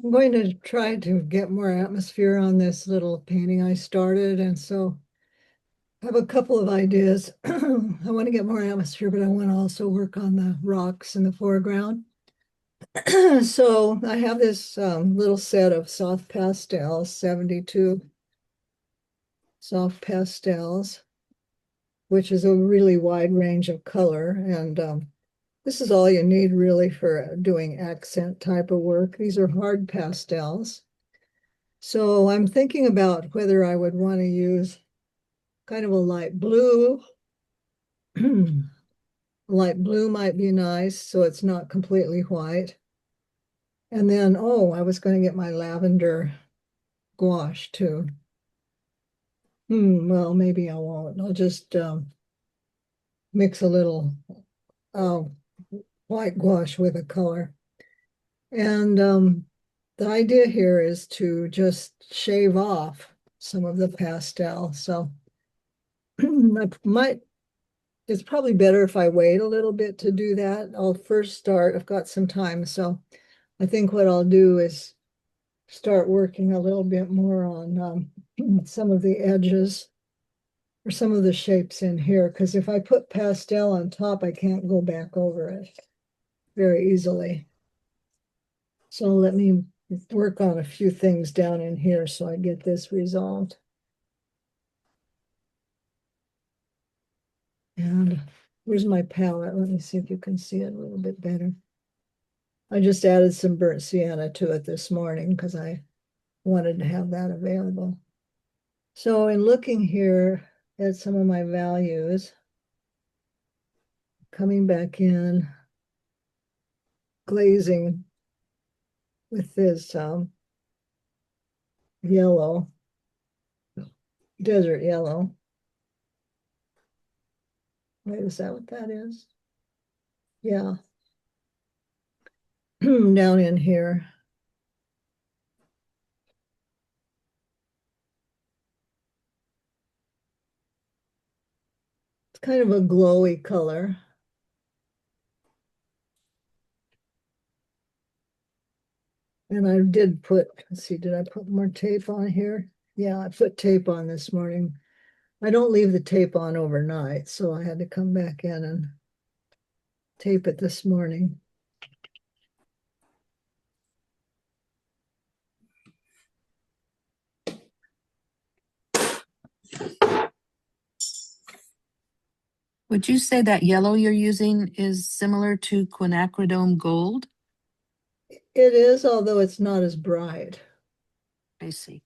I'm going to try to get more atmosphere on this little painting I started, and so I have a couple of ideas. I want to get more atmosphere, but I want to also work on the rocks in the foreground. So I have this little set of soft pastels, 72 soft pastels, which is a really wide range of color. And this is all you need really for doing accent type of work. These are hard pastels. So I'm thinking about whether I would want to use kind of a light blue. Light blue might be nice, so it's not completely white. And then, oh, I was going to get my lavender gouache too. Well, maybe I won't. I'll just mix a little uh, white gouache with a color. And the idea here is to just shave off some of the pastel. So I might it's probably better if I wait a little bit to do that. I'll first start, I've got some time, so I think what I'll do is start working a little bit more on some of the edges or some of the shapes in here, because if I put pastel on top, I can't go back over it very easily. So let me work on a few things down in here so I get this resolved. And where's my palette? Let me see if you can see it a little bit better. I just added some burnt sienna to it this morning because I wanted to have that available. So in looking here at some of my values, coming back in, glazing with this yellow, desert yellow. Wait, is that what that is? Yeah, down in here. It's kind of a glowy color. And I did put, let's see, did I put more tape on here? Yeah, I put tape on this morning. I don't leave the tape on overnight, so I had to come back in and tape it this morning. Would you say that yellow you're using is similar to quinacridone gold? It is, although it's not as bright. I see.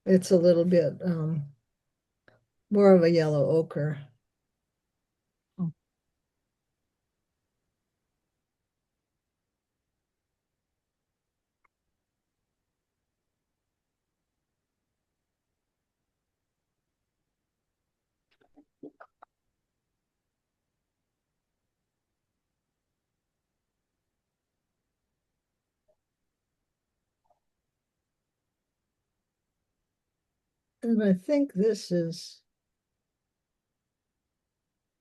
It's a little bit more of a yellow ochre. Oh. And I think this is,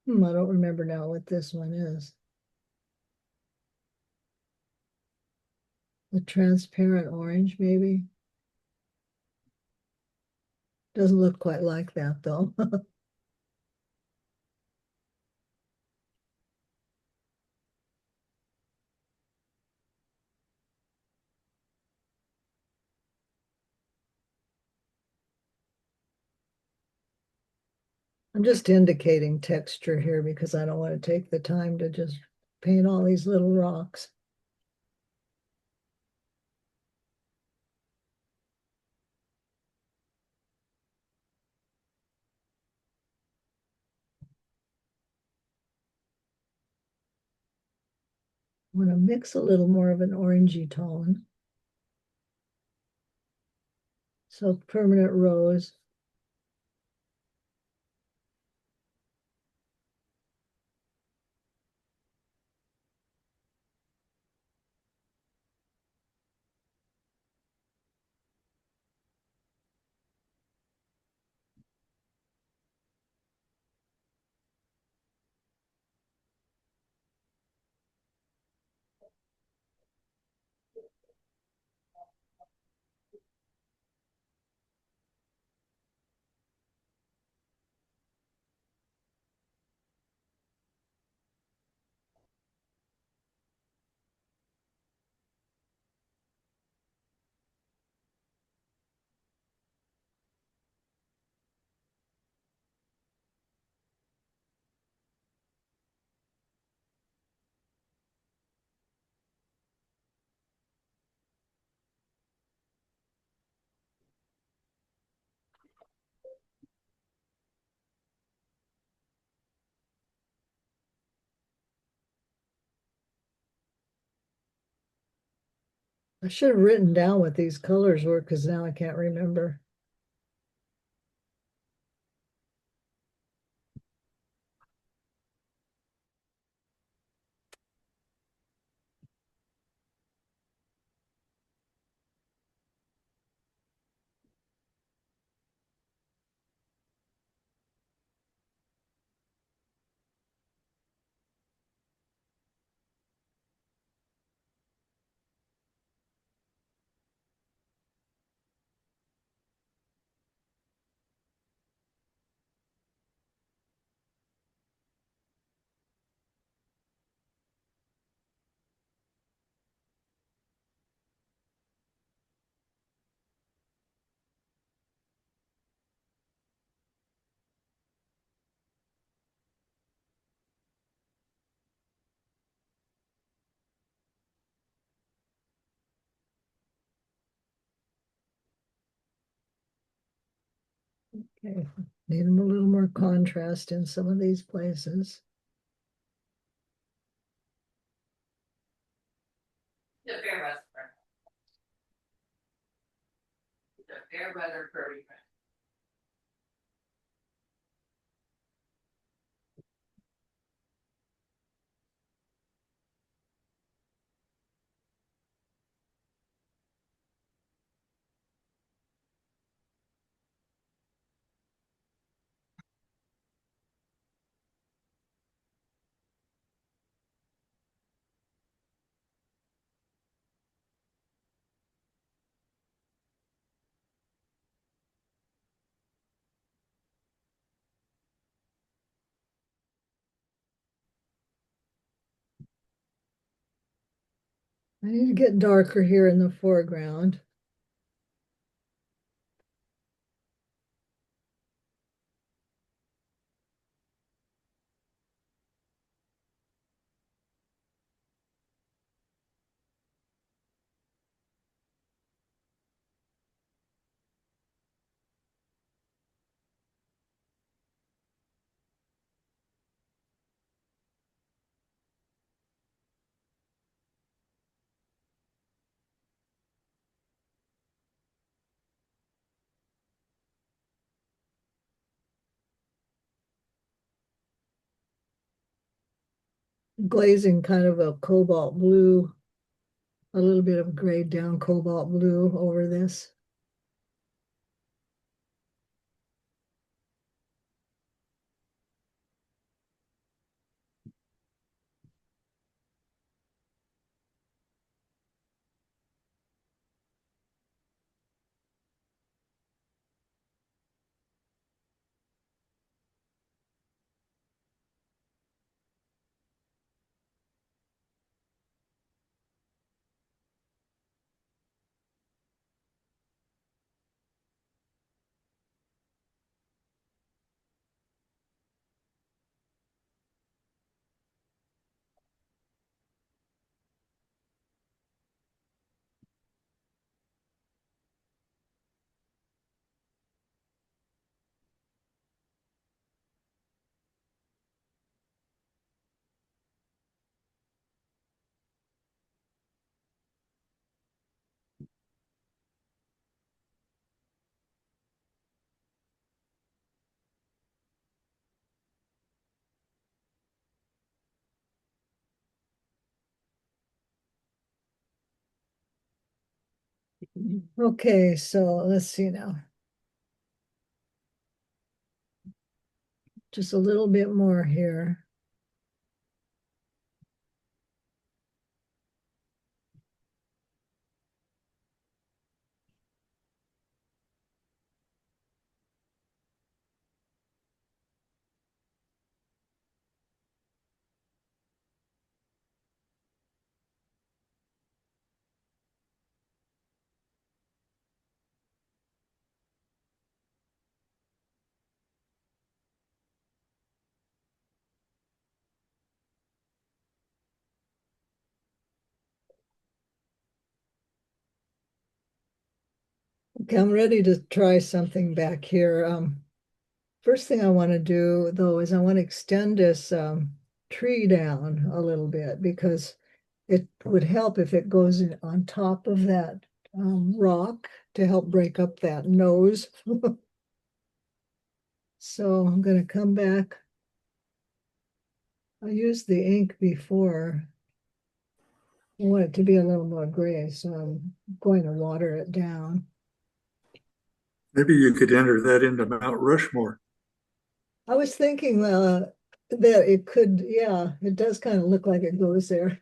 I don't remember now what this one is. A transparent orange, maybe. Doesn't look quite like that though. I'm just indicating texture here because I don't want to take the time to just paint all these little rocks. I want to mix a little more of an orangey tone. So permanent rose. I should have written down what these colors were because now I can't remember. Okay, need them a little more contrast in some of these places. The fair weather. The fair weather prairie. I need to get darker here in the foreground. Glazing kind of a cobalt blue, a little bit of grayed down cobalt blue over this. Okay, so let's see now. Just a little bit more here. Okay, I'm ready to try something back here. First thing I want to do though is I want to extend this tree down a little bit because it would help if it goes on top of that rock to help break up that nose. So I'm going to come back. I used the ink before. I want it to be a little more gray, so I'm going to water it down. Maybe you could enter that into Mount Rushmore. I was thinking that it could, yeah, it does kind of look like it goes there.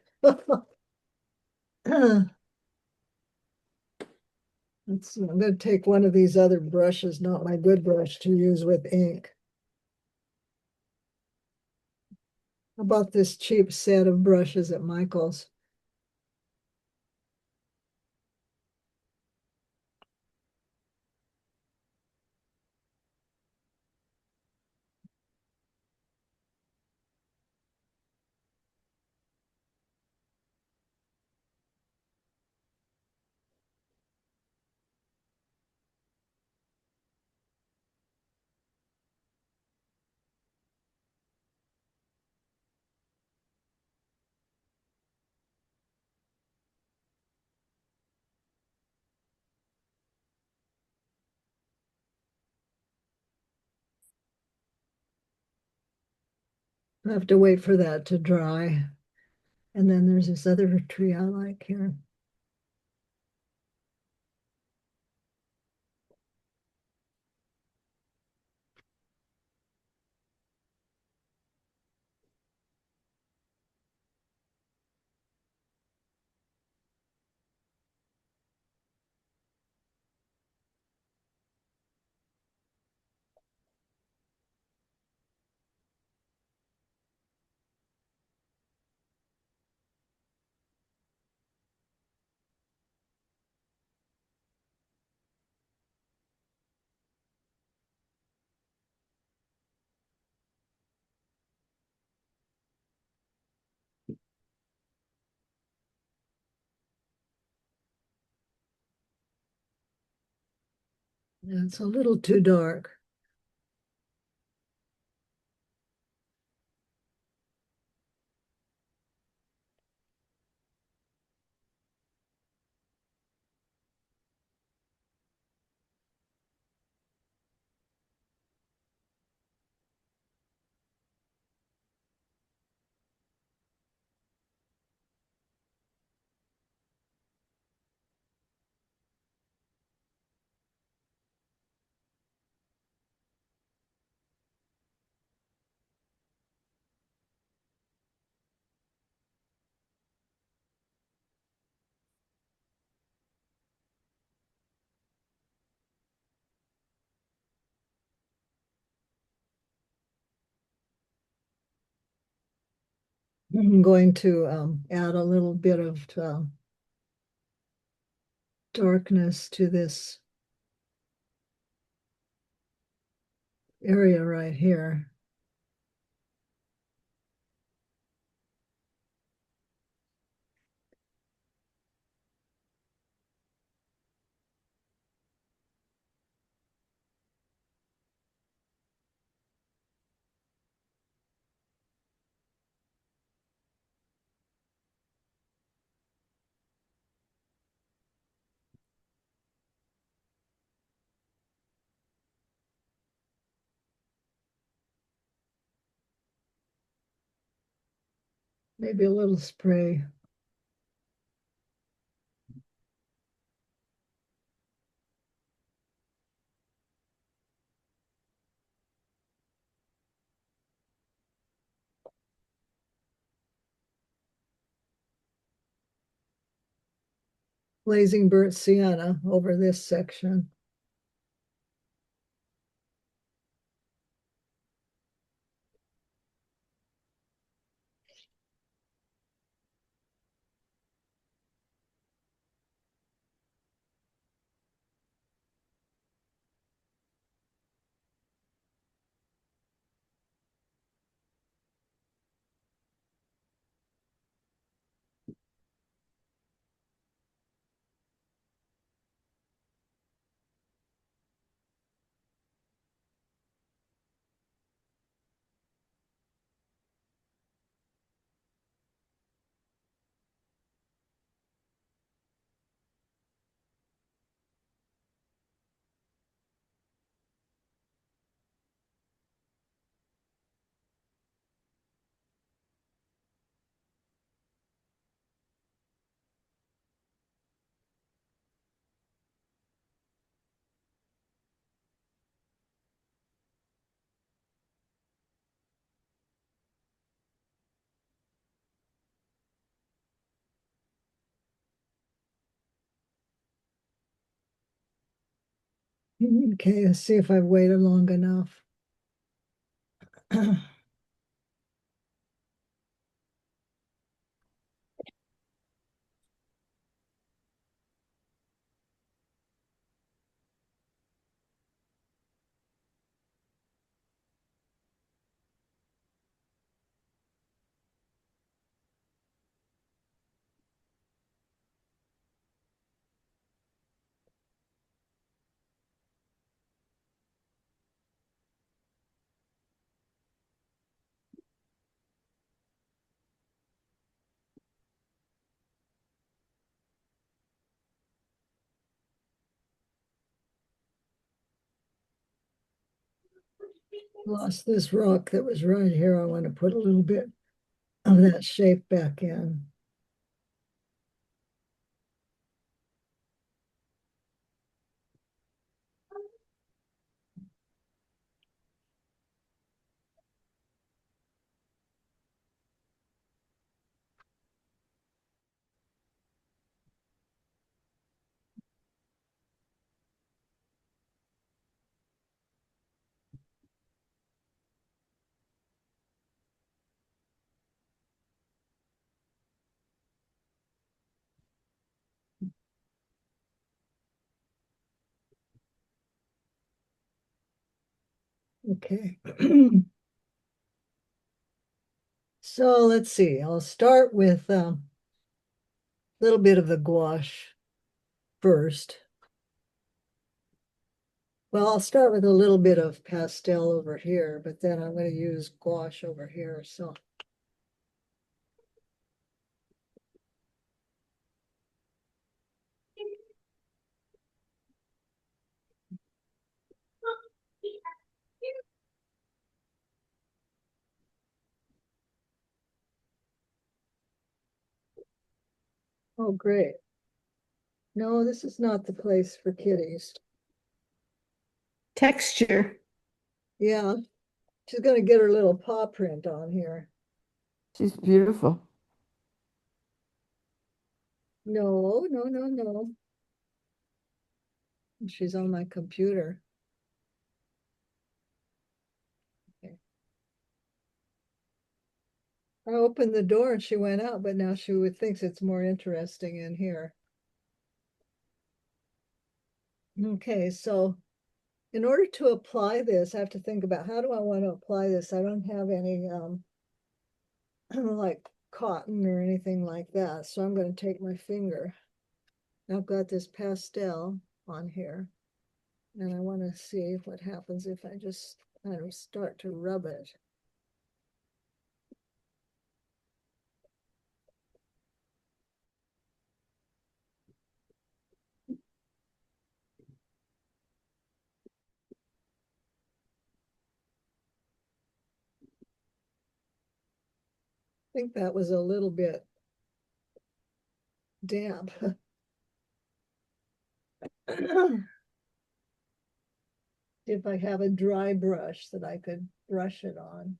Let's see, I'm going to take one of these other brushes, not my good brush, to use with ink. How about this cheap set of brushes at Michael's? I have to wait for that to dry. And then there's this other tree I like here. Yeah, it's a little too dark. I'm going to add a little bit of darkness to this area right here. Maybe a little spray. Blazing burnt sienna over this section. Okay, let's see if I've waited long enough. Lost this rock that was right here. I want to put a little bit of that shape back in. Okay. So let's see. I'll start with a little bit of the gouache first. Well, I'll start with a little bit of pastel over here, but then I'm going to use gouache over here. So oh, great. No, this is not the place for kitties. Texture. Yeah, she's going to get her little paw print on here. She's beautiful. No, no, no, no. She's on my computer. Okay. I opened the door and she went out, but now she would thinks it's more interesting in here. Okay, so in order to apply this, I have to think about how do I want to apply this? I don't have any like cotton or anything like that. So I'm going to take my finger. I've got this pastel on here. And I want to see what happens if I just kind of start to rub it. I think that was a little bit damp. If I have a dry brush that I could brush it on.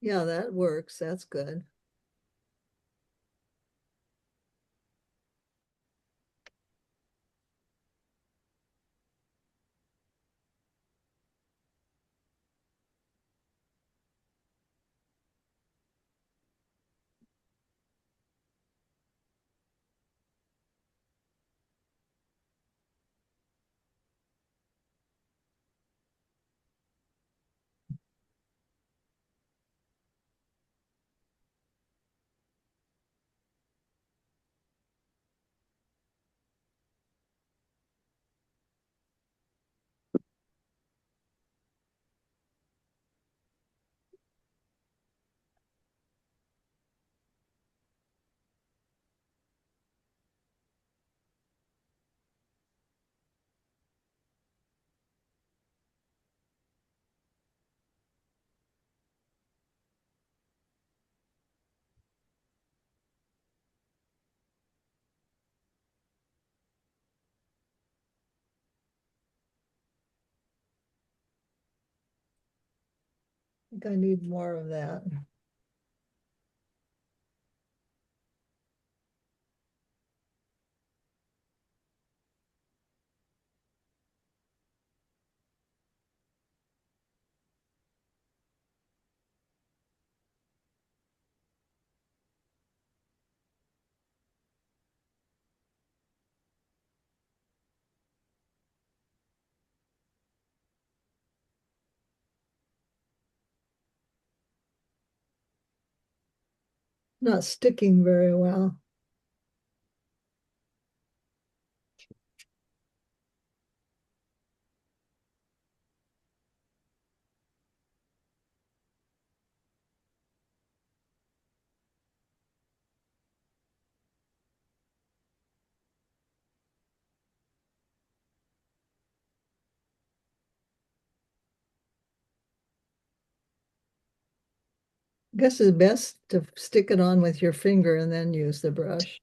Yeah, that works. That's good. think I need more of that. Not sticking very well. Guess it's best to stick it on with your finger and then use the brush.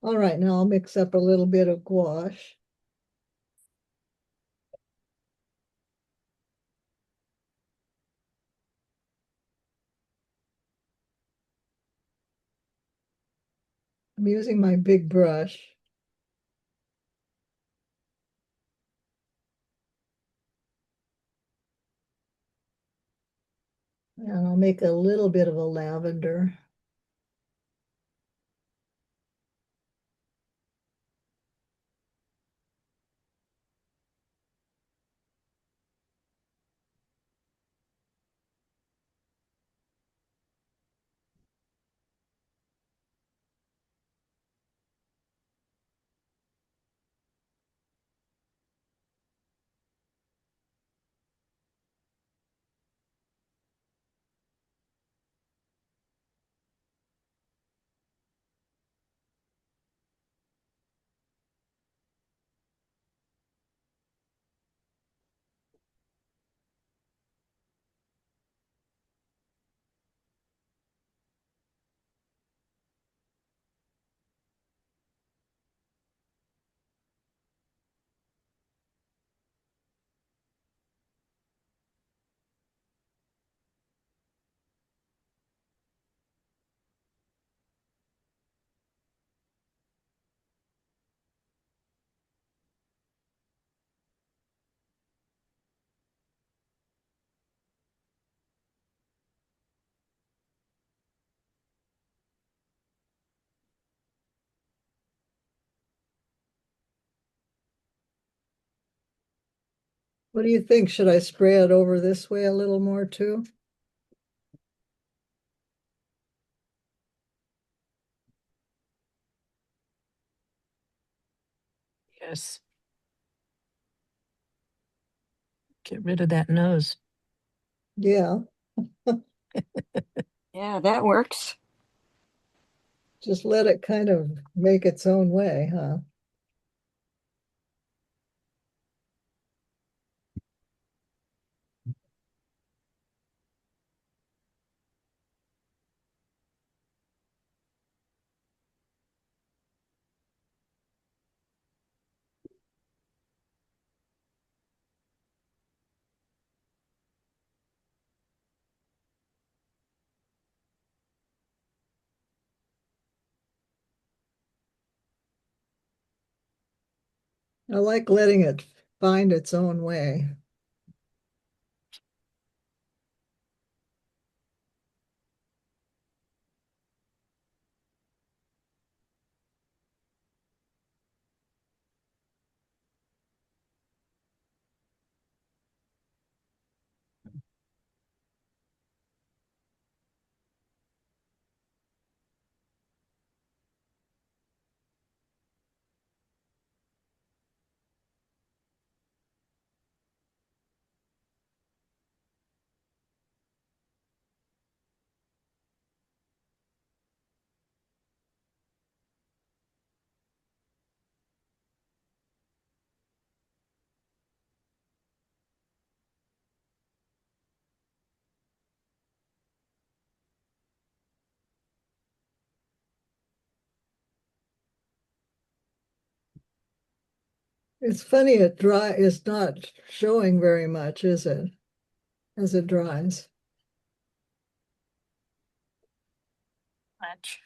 All right, now I'll mix up a little bit of gouache. I'm using my big brush. And I'll make a little bit of a lavender. What do you think? Should I spray it over this way a little more too? Yes. Get rid of that nose. Yeah, Yeah, that works. just let it kind of make its own way, huh? I like letting it find its own way. It's funny, it's not showing very much, is it? As it dries. Much.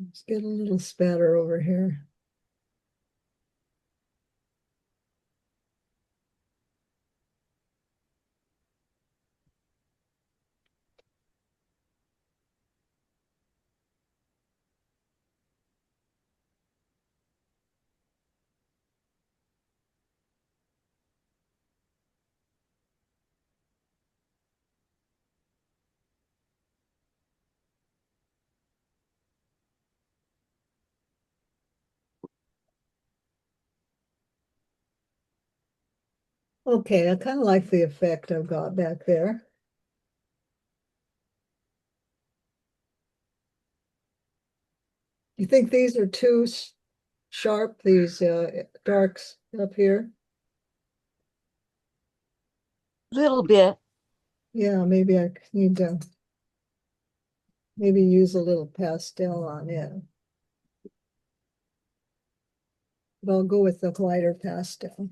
Let's get a little spatter over here. Okay, I kind of like the effect I've got back there. You think these are too sharp, these darks up here? Little bit. Yeah, maybe I need to maybe use a little pastel on it. But I'll go with the lighter pastel.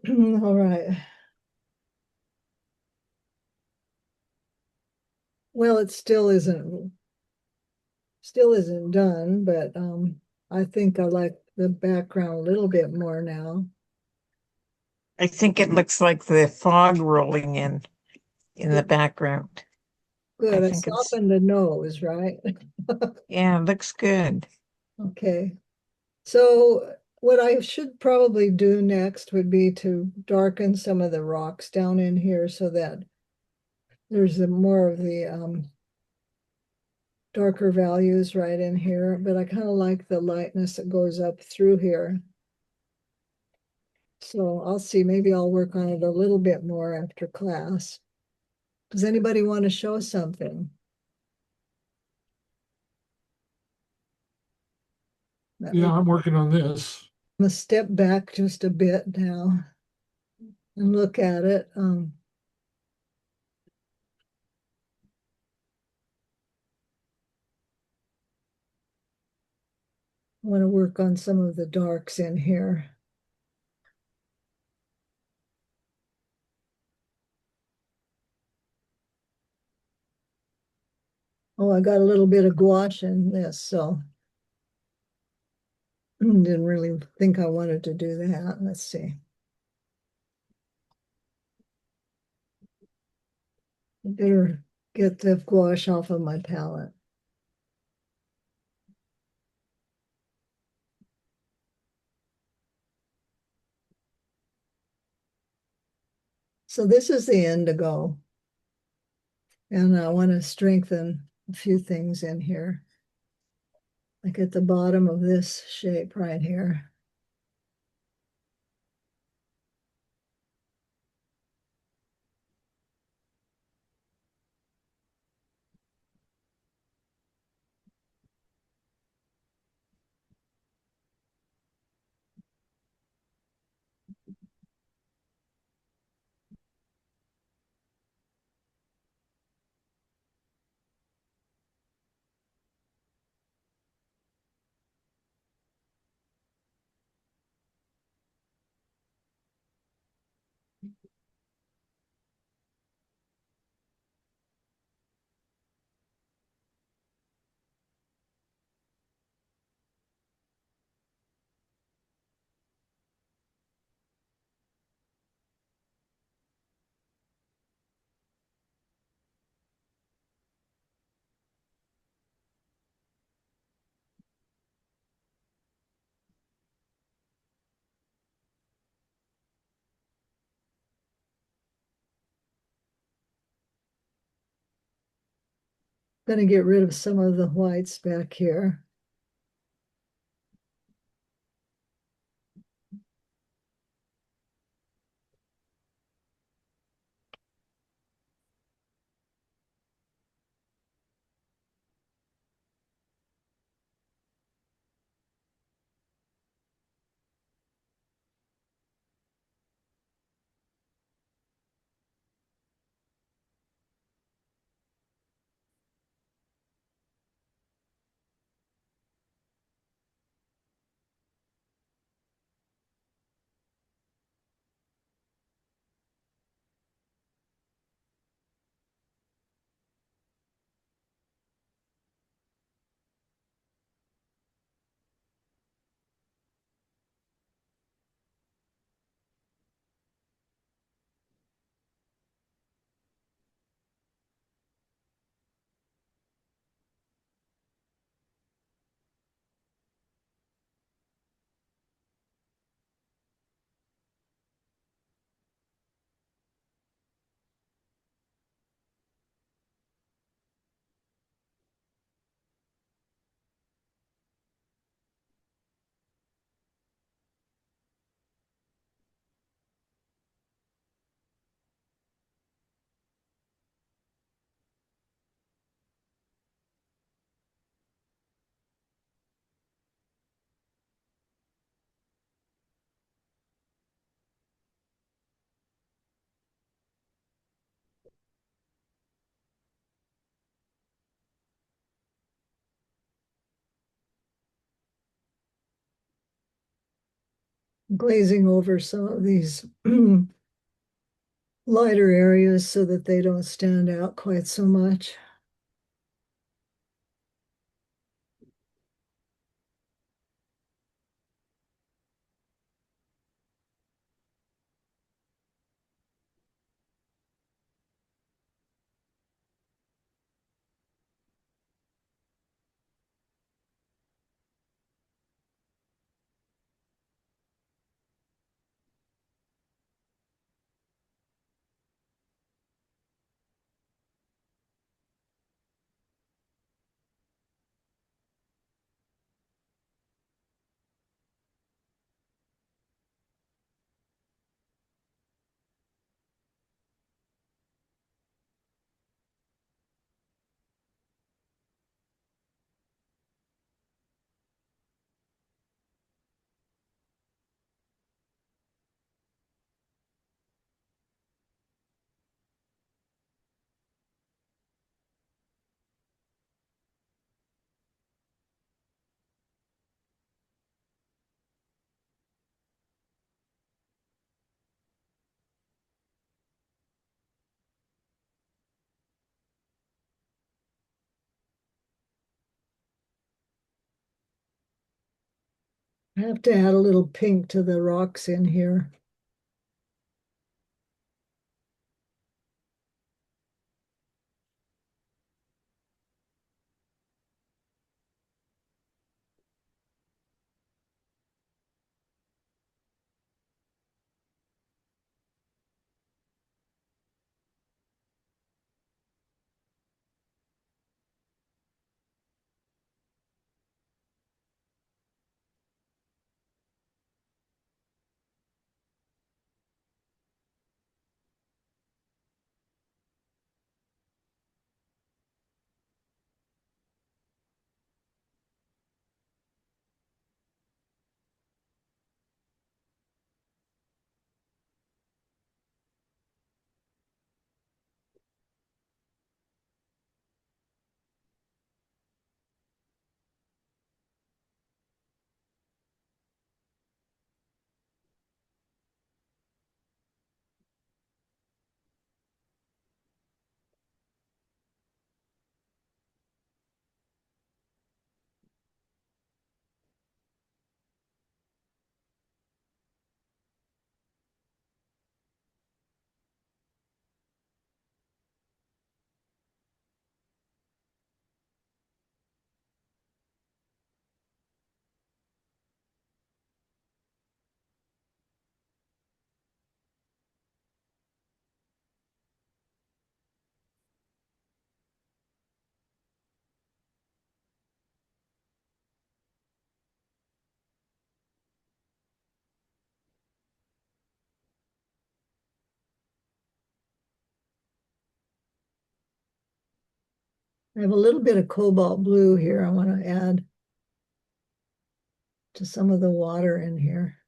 All right. Well, it still isn't done, but I think I like the background a little bit more now. I think it looks like the fog rolling in the background. Good. I think it's- softened the nose, right? Yeah, it looks good. Okay. So what I should probably do next would be to darken some of the rocks down in here so that there's more of the darker values right in here, but I kind of like the lightness that goes up through here. So I'll see, maybe I'll work on it a little bit more after class. Does anybody want to show something? Yeah, I'm working on this. I'm gonna step back just a bit now and look at it. I want to work on some of the darks in here. Oh, I got a little bit of gouache in this, so didn't really think I wanted to do that. Let's see. I better get the gouache off of my palette. So this is the indigo. And I want to strengthen a few things in here. Like at the bottom of this shape right here. Going to get rid of some of the whites back here. Glazing over some of these lighter areas so that they don't stand out quite so much. I have to add a little pink to the rocks in here. I have a little bit of cobalt blue here I want to add to some of the water in here.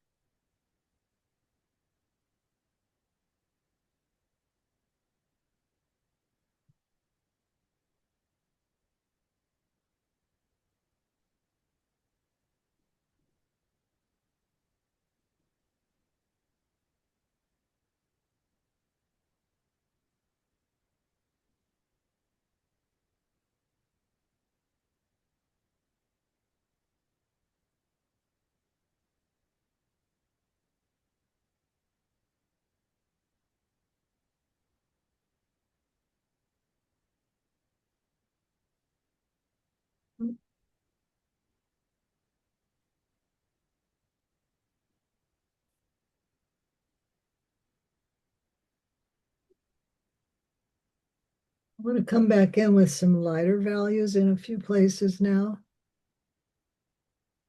I'm going to come back in with some lighter values in a few places now.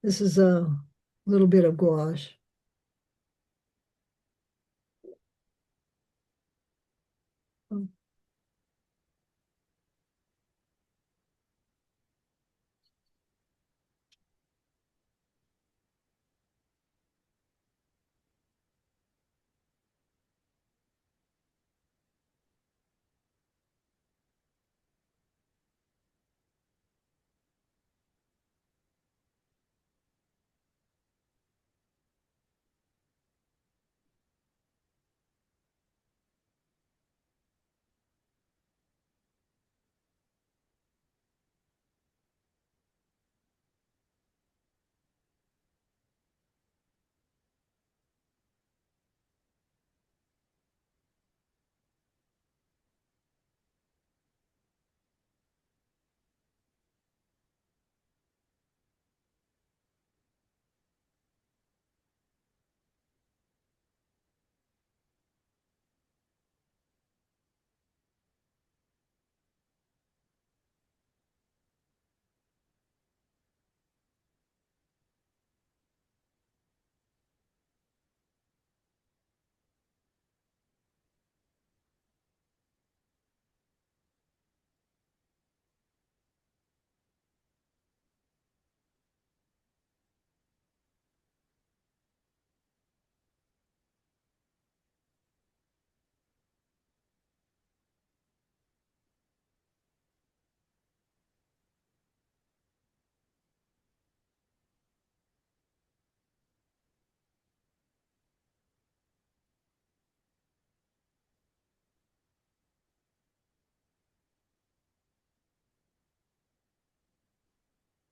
This is a little bit of gouache.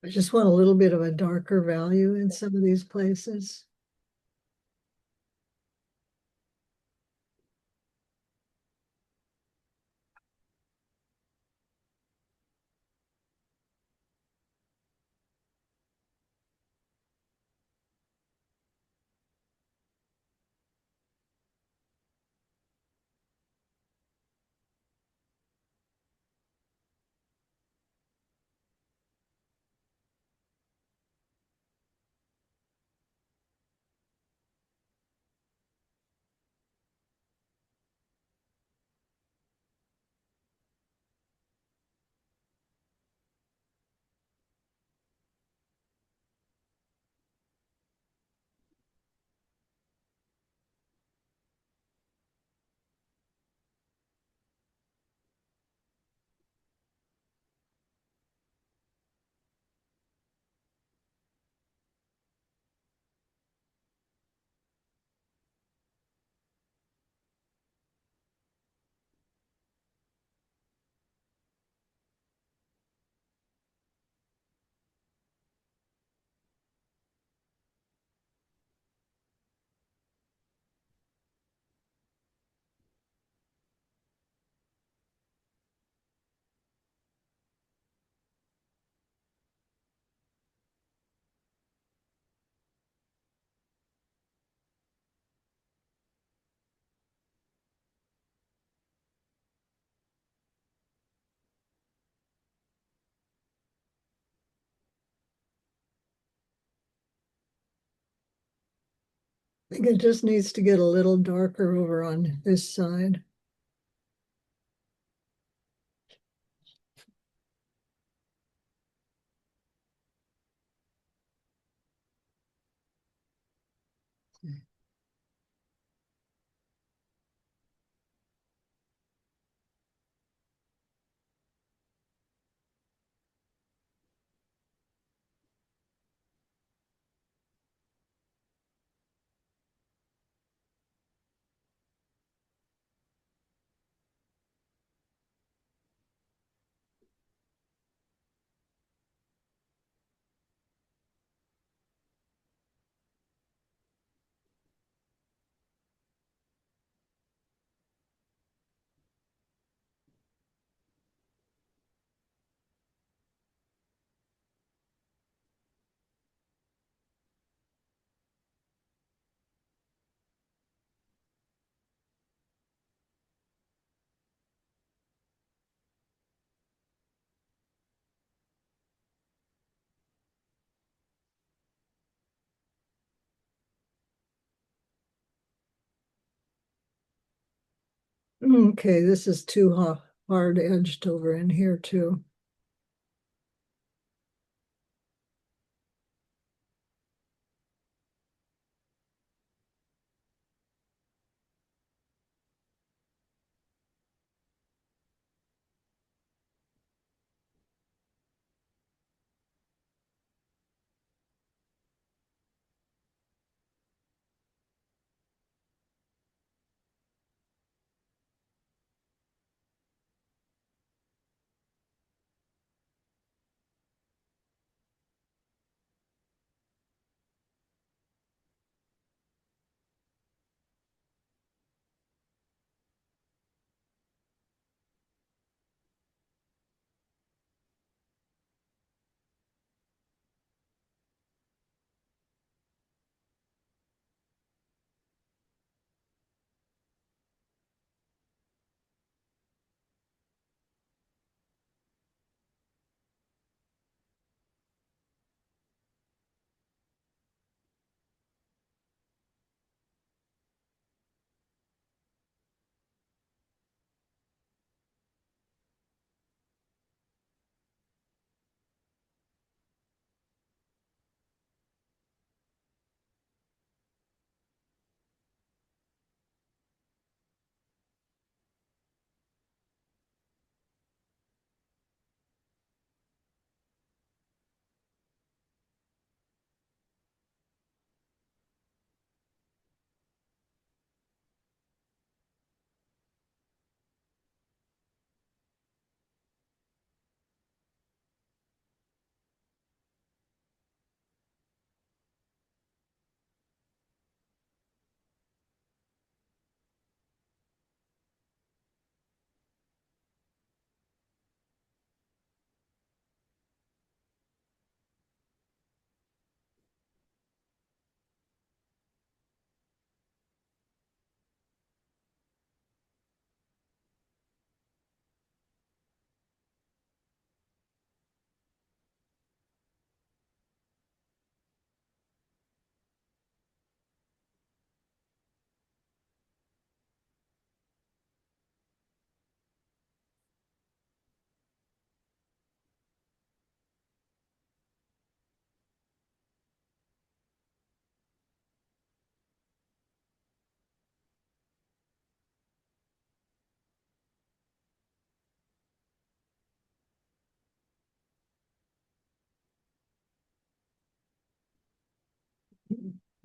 I just want a little bit of a darker value in some of these places. I think it just needs to get a little darker over on this side. Okay, this is too hard edged over in here too.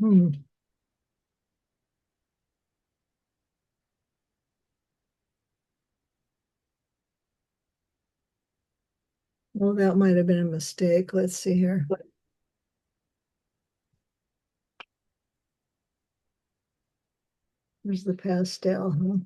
Hmm. Well, that might have been a mistake. Let's see here. Here's the pastel, huh?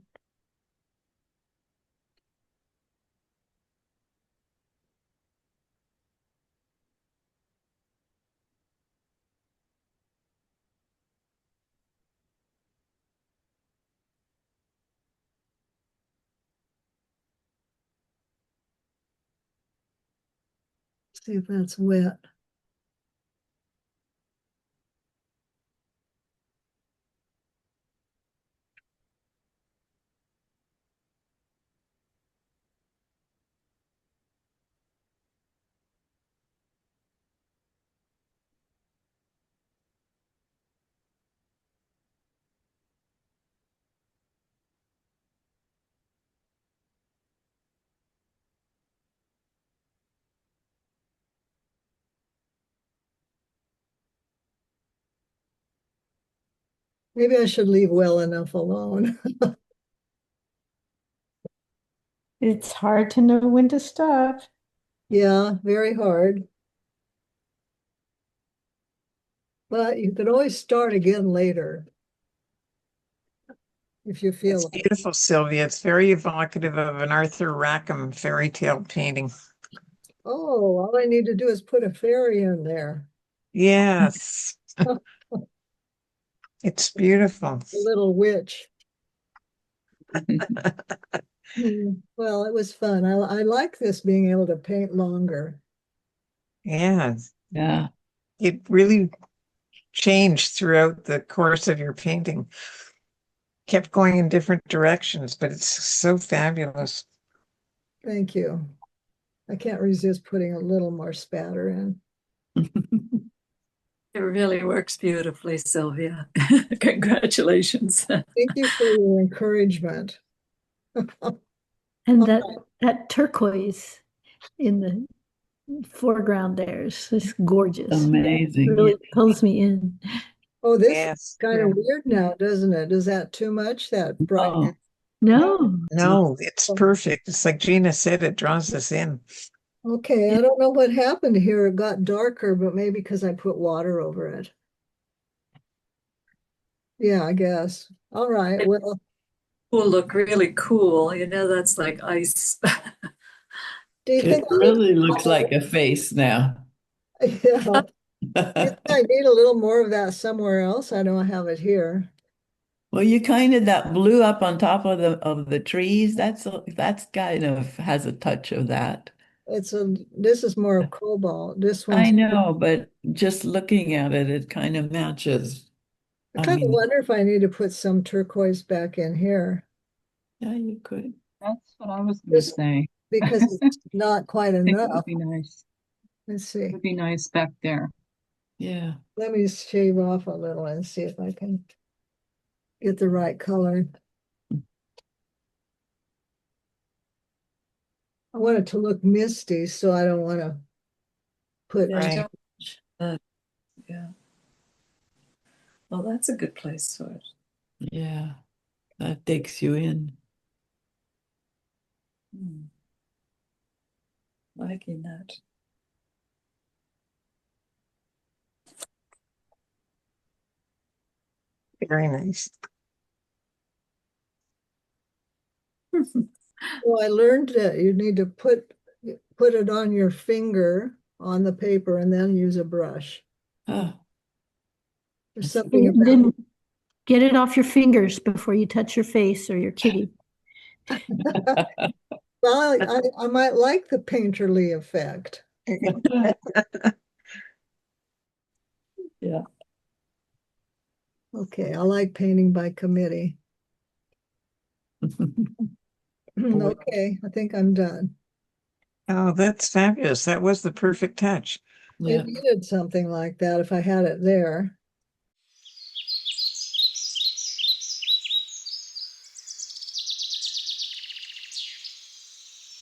See if that's wet. Maybe I should leave well enough alone. It's hard to know when to stop. Yeah, very hard. But you could always start again later if you feel It's like. beautiful, Sylvia. It's very evocative of an Arthur Rackham fairy tale painting. Oh, all I need to do is put a fairy in there. Yes, A it's beautiful. little witch. Well, it was fun. I like this being able to paint longer. Yes, Yeah. it really changed throughout the course of your painting. kept going in different directions, but it's so fabulous. Thank you. I can't resist putting a little more spatter in. It really works beautifully, Sylvia. Congratulations. Thank you for your encouragement. And that turquoise in the foreground there is just gorgeous. Amazing. Really pulls me in. Oh, this Yes, is kind of yeah. weird now, doesn't it? Is that too much, that brightness? No, No, it's perfect. It's like Gina said, it draws us in. Okay, I don't know what happened here. It got darker, but maybe because I put water over it. Yeah, I guess. All right, well, Will look really cool. You know, that's like ice. do you It think really looks like a face now. Yeah, I need a little more of that somewhere else. I don't have it here. Well, you kind of that blue up on top of the trees. That's kind of has a touch of that. This is more of cobalt. This I one's, know, but just looking at it, it kind of matches. I I kind of mean, wonder if I need to put some turquoise back in here yeah, you could. That's what I was gonna Just- say. because it's not quite I think it enough. would be nice. Let's see. It would be nice back there. Yeah. Let me shave off a little and see if I can get the right color. I want it to look misty, so I don't want to put. Right. Yeah. Well, that's a good place for it. Yeah. That takes you in. Liking that. Very nice. Well, I learned that you need to put it on your finger on the paper and then use a brush. Oh, There's something and about then get it off your fingers before you touch your face or your kitty. well, I might like the painterly effect. yeah. Okay, I like painting by committee. Okay, I think I'm done. Oh, that's fabulous. That was the perfect touch. Yeah. It needed something like that if I had it there.